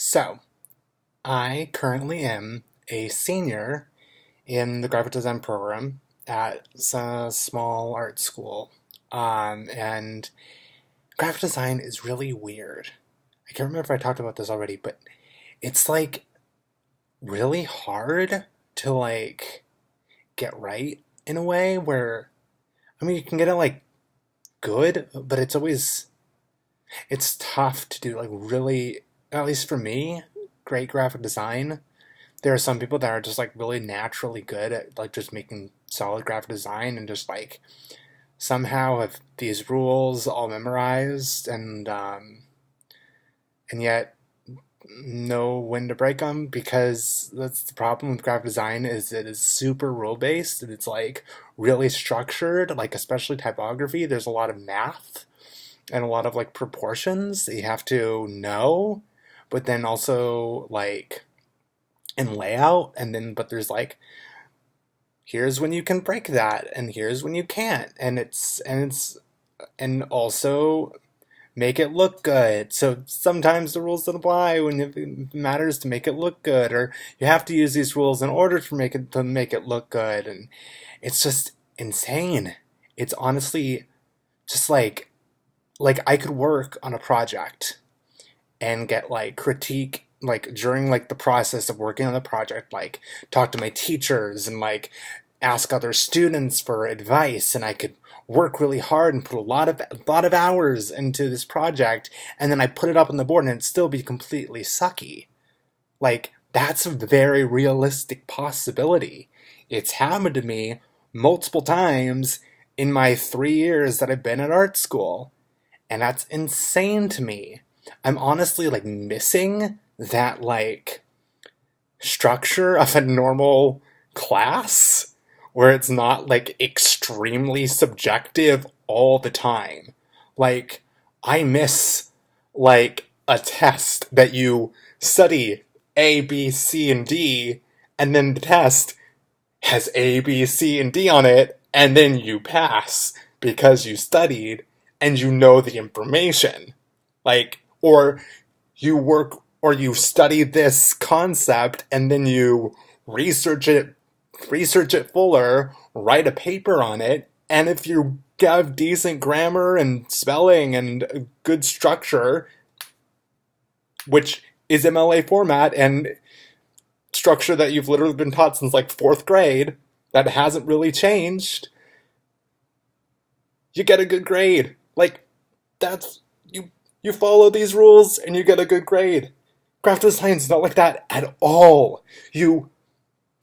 So, I currently am a senior in the graphic design program at a small art school. And graphic design is really weird. I can't remember if I talked about this already, but it's like really hard to get right in a way where, I mean, you can get it good, but it's tough to do really, at least for me, great graphic design. There are some people that are just really naturally good at just making solid graphic design and just somehow have these rules all memorized and yet know when to break them, because that's the problem with graphic design is it is super rule based and it's really structured, especially typography. There's a lot of math and a lot of proportions that you have to know, but then also and layout, and then but there's here's when you can break that and here's when you can't, and also make it look good. So sometimes the rules don't apply when it matters to make it look good, or you have to use these rules in order to make it look good, and it's just insane. It's honestly just I could work on a project and get critique during the process of working on the project, talk to my teachers and ask other students for advice, and I could work really hard and put a lot of hours into this project, and then I put it up on the board and it'd still be completely sucky. That's a very realistic possibility. It's happened to me multiple times in my 3 years that I've been at art school, and that's insane to me. I'm honestly missing that structure of a normal class where it's not extremely subjective all the time. I miss a test that you study A, B, C, and D, and then the test has A, B, C, and D on it, and then you pass because you studied and you know the information. Or you study this concept and then you research it fuller, write a paper on it, and if you have decent grammar and spelling and good structure, which is MLA format and structure that you've literally been taught since fourth grade, that hasn't really changed, you get a good grade. That's you follow these rules and you get a good grade. Graphic design's not like that at all. You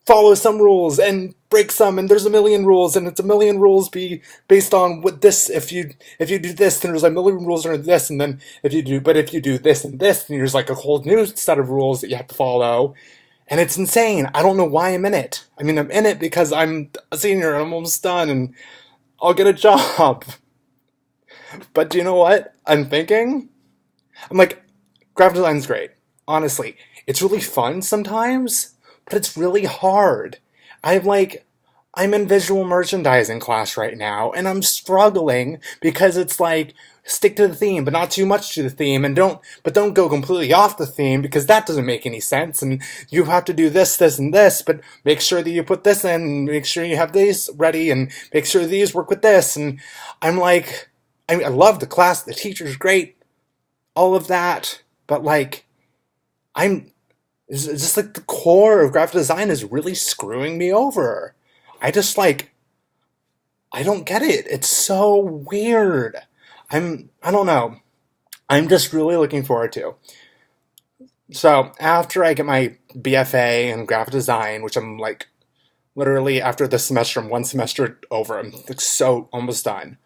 follow some rules and break some, and there's a million rules, and it's a million rules based on what this. If you do this, then there's a million rules under this, and then if you do this and this, then there's a whole new set of rules that you have to follow, and it's insane. I don't know why I'm in it. I mean, I'm in it because I'm a senior and I'm almost done, and I'll get a job. But do you know what I'm thinking? I'm graphic design's great. Honestly, it's really fun sometimes, but it's really hard. I'm in visual merchandising class right now, and I'm struggling because it's stick to the theme, but not too much to the theme, and don't go completely off the theme, because that doesn't make any sense, and you have to do this, this, and this, but make sure that you put this in, and make sure you have these ready, and make sure these work with this, and I love the class, the teacher's great, all of that, but it's just the core of graphic design is really screwing me over. I just I don't get it. It's so weird. I don't know. I'm just really looking forward to. So after I get my BFA in graphic design, which I'm literally after this semester, I'm one semester over. I'm so almost done.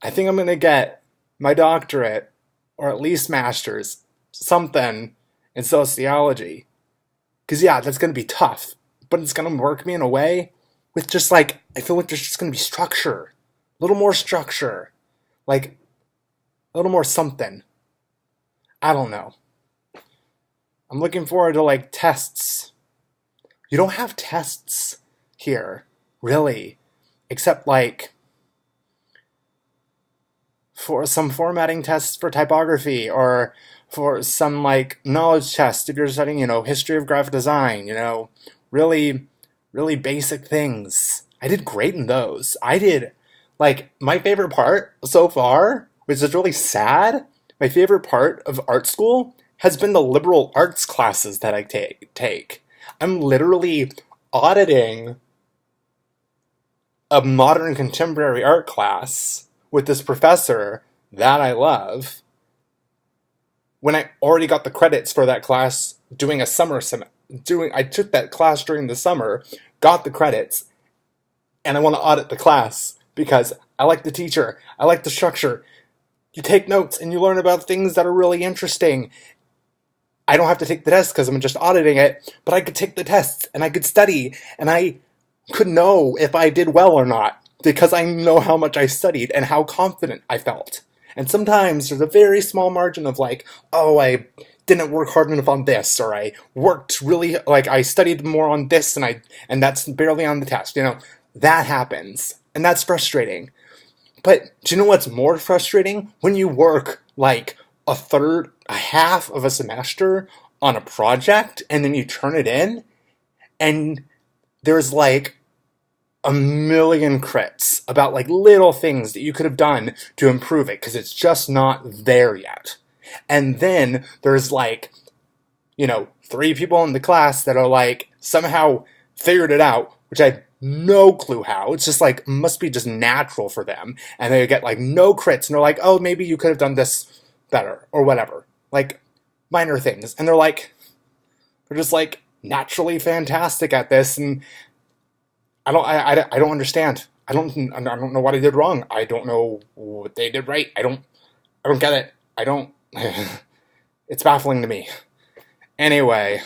I think I'm gonna get my doctorate, or at least master's, something in sociology. Because, yeah, that's going to be tough. But it's going to work me in a way with just I feel there's just going to be structure. A little more structure. A little more something. I don't know. I'm looking forward to tests. You don't have tests here, really. Except for some formatting tests for typography, or for some like knowledge test if you're studying, history of graphic design, really, really basic things. I did great in those. I did, like, my favorite part so far, which is really sad, my favorite part of art school has been the liberal arts classes that I take. I'm literally auditing a modern contemporary art class with this professor that I love when I already got the credits for that class doing a summer I took that class during the summer, got the credits, and I want to audit the class because I like the teacher, I like the structure. You take notes and you learn about things that are really interesting. I don't have to take the test because I'm just auditing it, but I could take the tests and I could study and I could know if I did well or not because I know how much I studied and how confident I felt. And sometimes there's a very small margin of like, oh, I didn't work hard enough on this, or I worked really, like I studied more on this and that's barely on the test. That happens. And that's frustrating. But do you know what's more frustrating? When you work like a half of a semester on a project and then you turn it in and there's like a million crits about like little things that you could have done to improve it because it's just not there yet. And then there's like, 3 people in the class that are like somehow figured it out, which I have no clue how. It's just like, must be just natural for them. And they get like no crits and they're like, oh, maybe you could have done this better or whatever. Like minor things. And they're just like naturally fantastic at this. And I don't understand. I don't know what I did wrong. I don't know what they did right. I don't get it. It's baffling to me. Anyway,